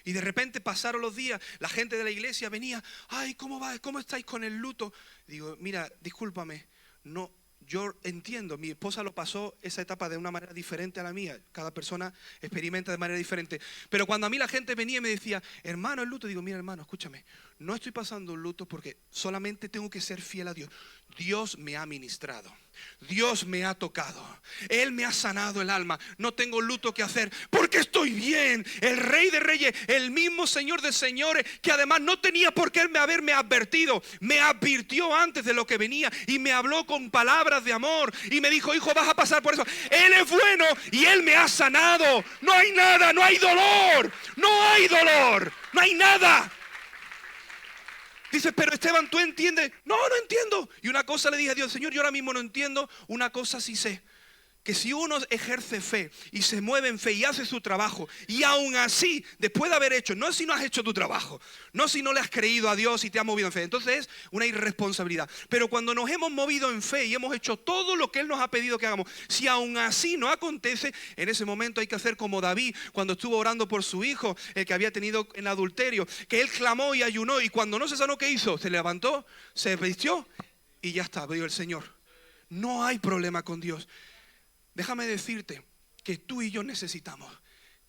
Speaker 1: Y de repente pasaron los días, la gente de la iglesia venía, ay, ¿cómo va? ¿Cómo estáis con el luto? Digo, mira, discúlpame, no, yo entiendo, mi esposa lo pasó esa etapa de una manera diferente a la mía, cada persona experimenta de manera diferente, pero cuando a mí la gente venía y me decía, hermano, el luto, digo, mira, hermano, escúchame, no estoy pasando un luto porque solamente tengo que ser fiel a Dios. Dios me ha ministrado. Dios me ha tocado. Él me ha sanado el alma. No tengo luto que hacer porque estoy bien. El Rey de Reyes, el mismo Señor de Señores, que además no tenía por qué haberme advertido, me advirtió antes de lo que venía y me habló con palabras de amor y me dijo: hijo, vas a pasar por eso. Él es bueno y Él me ha sanado. No hay nada, no hay dolor. No hay dolor, no hay nada. Dices: pero Esteban, ¿tú entiendes? No, no entiendo. Y una cosa le dije a Dios: Señor, yo ahora mismo no entiendo. Una cosa sí sé, que si uno ejerce fe y se mueve en fe y hace su trabajo, y aún así, después de haber hecho, no si no has hecho tu trabajo, no si no le has creído a Dios y te has movido en fe, entonces es una irresponsabilidad. Pero cuando nos hemos movido en fe y hemos hecho todo lo que Él nos ha pedido que hagamos, si aún así no acontece, en ese momento hay que hacer como David cuando estuvo orando por su hijo, el que había tenido en adulterio, que él clamó y ayunó, y cuando no se sanó, ¿qué hizo? Se levantó, se vistió y ya está, dijo el Señor. No hay problema con Dios. Déjame decirte que tú y yo necesitamos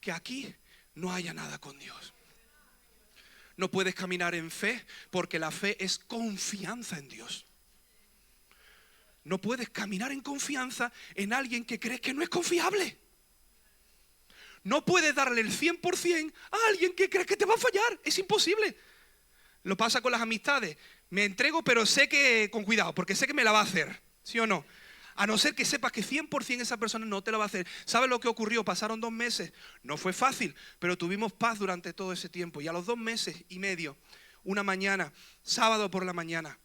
Speaker 1: que aquí no haya nada con Dios. No puedes caminar en fe porque la fe es confianza en Dios. No puedes caminar en confianza en alguien que crees que no es confiable. No puedes darle el 100% a alguien que crees que te va a fallar. Es imposible. Lo pasa con las amistades. Me entrego, pero sé que con cuidado, porque sé que me la va a hacer. ¿Sí o no? A no ser que sepas que 100% esa persona no te la va a hacer. ¿Sabes lo que ocurrió? Pasaron 2 meses. No fue fácil, pero tuvimos paz durante todo ese tiempo. Y a los 2 meses y medio, una mañana, sábado por la mañana,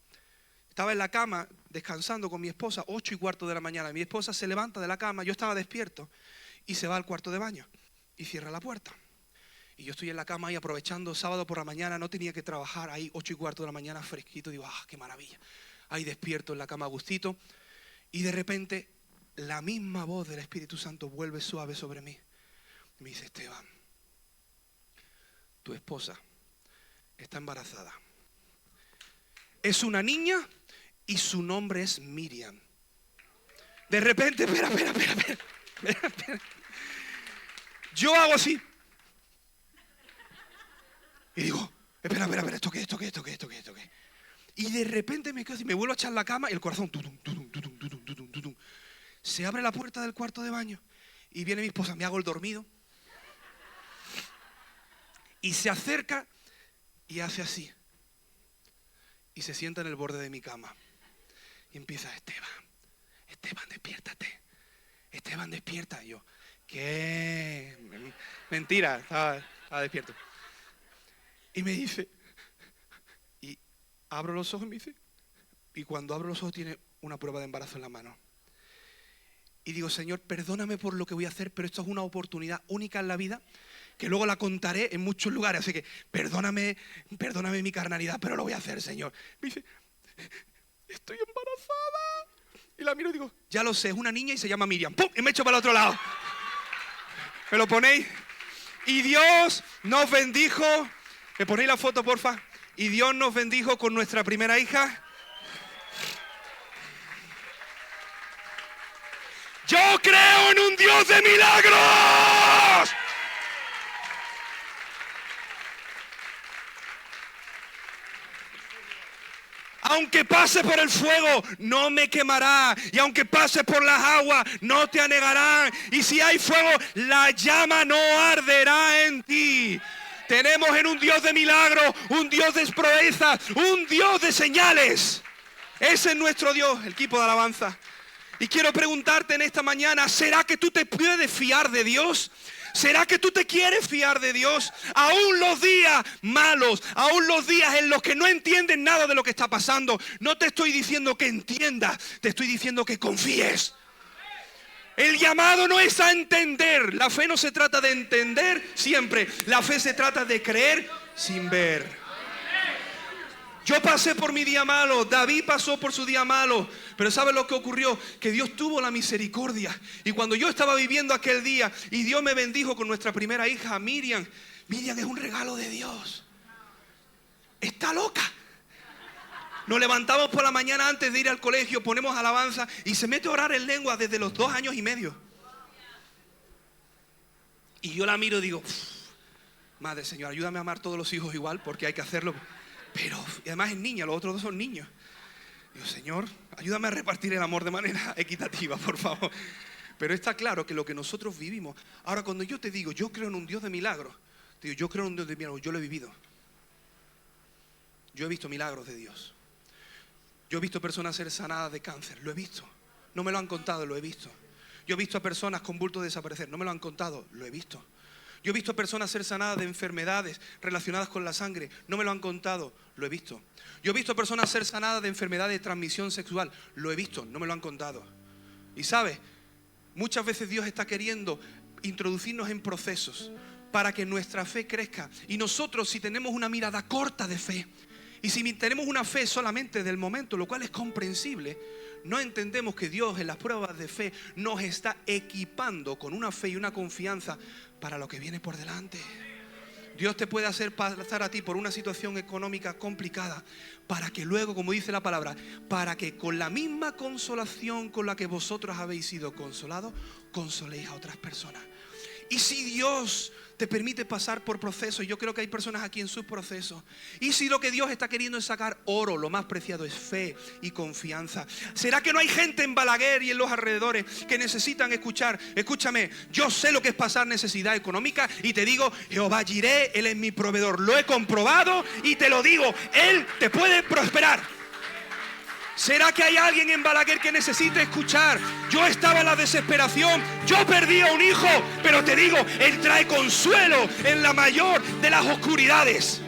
Speaker 1: estaba en la cama descansando con mi esposa, 8:15 de la mañana. Mi esposa se levanta de la cama, yo estaba despierto, y se va al cuarto de baño y cierra la puerta. Y yo estoy en la cama ahí aprovechando sábado por la mañana, no tenía que trabajar ahí, 8:15 de la mañana, fresquito. Digo: qué maravilla. Ahí despierto en la cama a gustito. Y de repente la misma voz del Espíritu Santo vuelve suave sobre mí. Me dice: Esteban, tu esposa está embarazada. Es una niña y su nombre es Miriam. De repente, espera. Yo hago así. Y digo: espera, ¿esto qué? Y de repente me quedo así, me vuelvo a echar la cama y el corazón tutum. Se abre la puerta del cuarto de baño y viene mi esposa, me hago el dormido y se acerca y hace así y se sienta en el borde de mi cama y empieza: Esteban, despiértate. Esteban, despierta. Y yo: ¿qué? Mentira, estaba despierto. Y me dice, y abro los ojos y me dice, y cuando abro los ojos tiene una prueba de embarazo en la mano. Y digo: Señor, perdóname por lo que voy a hacer, pero esto es una oportunidad única en la vida, que luego la contaré en muchos lugares. Así que perdóname mi carnalidad, pero lo voy a hacer, Señor. Me dice: estoy embarazada. Y la miro y digo: ya lo sé, es una niña y se llama Miriam. ¡Pum! Y me echo para el otro lado. ¿Me lo ponéis? Y Dios nos bendijo. ¿Me ponéis la foto, porfa? Y Dios nos bendijo con nuestra primera hija. Yo creo en un Dios de milagros. Aunque pase por el fuego, no me quemará. Y aunque pase por las aguas, no te anegarán. Y si hay fuego, la llama no arderá en ti. Tenemos en un Dios de milagros, un Dios de proezas, un Dios de señales. Ese es nuestro Dios, el equipo de alabanza. Y quiero preguntarte en esta mañana: ¿será que tú te puedes fiar de Dios? ¿Será que tú te quieres fiar de Dios? Aún los días malos, aún los días en los que no entiendes nada de lo que está pasando, no te estoy diciendo que entiendas, te estoy diciendo que confíes. El llamado no es a entender. La fe no se trata de entender siempre. La fe se trata de creer sin ver. Yo pasé por mi día malo, David pasó por su día malo, pero ¿sabes lo que ocurrió? Que Dios tuvo la misericordia. Y cuando yo estaba viviendo aquel día y Dios me bendijo con nuestra primera hija, Miriam. Miriam es un regalo de Dios. Está loca. Nos levantamos por la mañana antes de ir al colegio, ponemos alabanza y se mete a orar en lengua desde los 2 años y medio. Y yo la miro y digo: Madre Señor, ayúdame a amar todos los hijos igual, porque hay que hacerlo. Pero y además es niña, los otros 2 son niños. Digo, Señor, ayúdame a repartir el amor de manera equitativa, por favor. Pero está claro que lo que nosotros vivimos. Ahora, cuando yo te digo, yo creo en un Dios de milagros, te digo, yo creo en un Dios de milagros, yo lo he vivido. Yo he visto milagros de Dios. Yo he visto personas ser sanadas de cáncer, lo he visto. No me lo han contado, lo he visto. Yo he visto a personas con bultos desaparecer, no me lo han contado, lo he visto. Yo he visto a personas ser sanadas de enfermedades relacionadas con la sangre, no me lo han contado, lo he visto. Yo he visto a personas ser sanadas de enfermedades de transmisión sexual, lo he visto, no me lo han contado. Y sabes, muchas veces Dios está queriendo introducirnos en procesos para que nuestra fe crezca. Y nosotros, si tenemos una mirada corta de fe, y si tenemos una fe solamente del momento, lo cual es comprensible, no entendemos que Dios en las pruebas de fe nos está equipando con una fe y una confianza para lo que viene por delante. Dios te puede hacer pasar a ti por una situación económica complicada para que luego, como dice la palabra, para que con la misma consolación con la que vosotros habéis sido consolados, consoléis a otras personas. Y si Dios te permite pasar por procesos, yo creo que hay personas aquí en sus procesos, y si lo que Dios está queriendo es sacar oro, lo más preciado es fe y confianza. ¿Será que no hay gente en Balaguer y en los alrededores que necesitan escuchar? Escúchame, yo sé lo que es pasar necesidad económica y te digo, Jehová Jireh, Él es mi proveedor. Lo he comprobado y te lo digo, Él te puede prosperar. ¿Será que hay alguien en Balaguer que necesite escuchar? Yo estaba en la desesperación, yo perdí a un hijo, pero te digo, Él trae consuelo en la mayor de las oscuridades.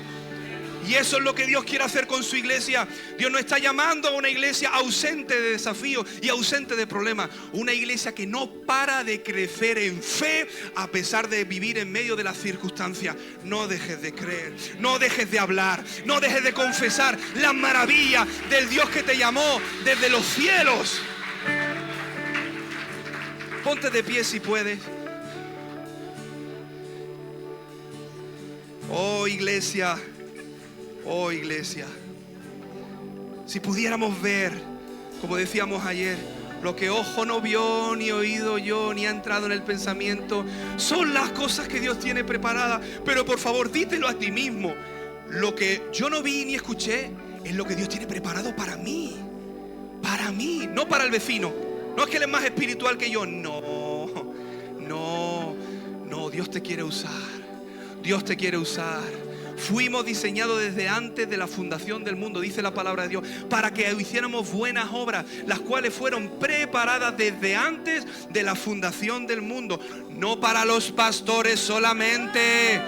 Speaker 1: Y eso es lo que Dios quiere hacer con su iglesia. Dios no está llamando a una iglesia ausente de desafíos y ausente de problemas. Una iglesia que no para de crecer en fe a pesar de vivir en medio de las circunstancias. No dejes de creer, no dejes de hablar, no dejes de confesar las maravillas del Dios que te llamó desde los cielos. Ponte de pie si puedes. Oh, iglesia. Oh, iglesia, si pudiéramos ver, como decíamos ayer, lo que ojo no vio, ni oído yo, ni ha entrado en el pensamiento, son las cosas que Dios tiene preparadas. Pero por favor, dítelo a ti mismo. Lo que yo no vi ni escuché es lo que Dios tiene preparado para mí, no para el vecino. No es que Él es más espiritual que yo, no, Dios te quiere usar, Dios te quiere usar. Fuimos diseñados desde antes de la fundación del mundo, dice la palabra de Dios, para que hiciéramos buenas obras, las cuales fueron preparadas desde antes de la fundación del mundo. No para los pastores solamente,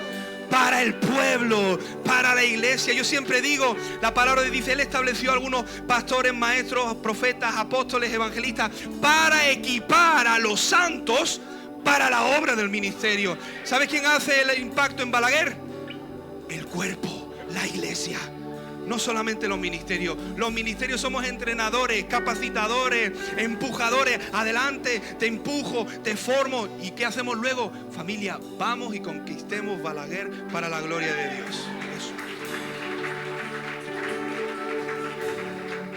Speaker 1: para el pueblo, para la iglesia. Yo siempre digo, la palabra de Dios dice, Él estableció a algunos pastores, maestros, profetas, apóstoles, evangelistas, para equipar a los santos para la obra del ministerio. ¿Sabes quién hace el impacto en Balaguer? El cuerpo, la iglesia. No solamente los ministerios. Los ministerios somos entrenadores, capacitadores, empujadores. Adelante, te empujo, te formo. ¿Y qué hacemos luego? Familia, vamos y conquistemos Balaguer para la gloria de Dios. Eso.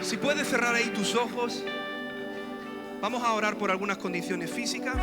Speaker 1: Si puedes cerrar ahí tus ojos, vamos a orar por algunas condiciones físicas.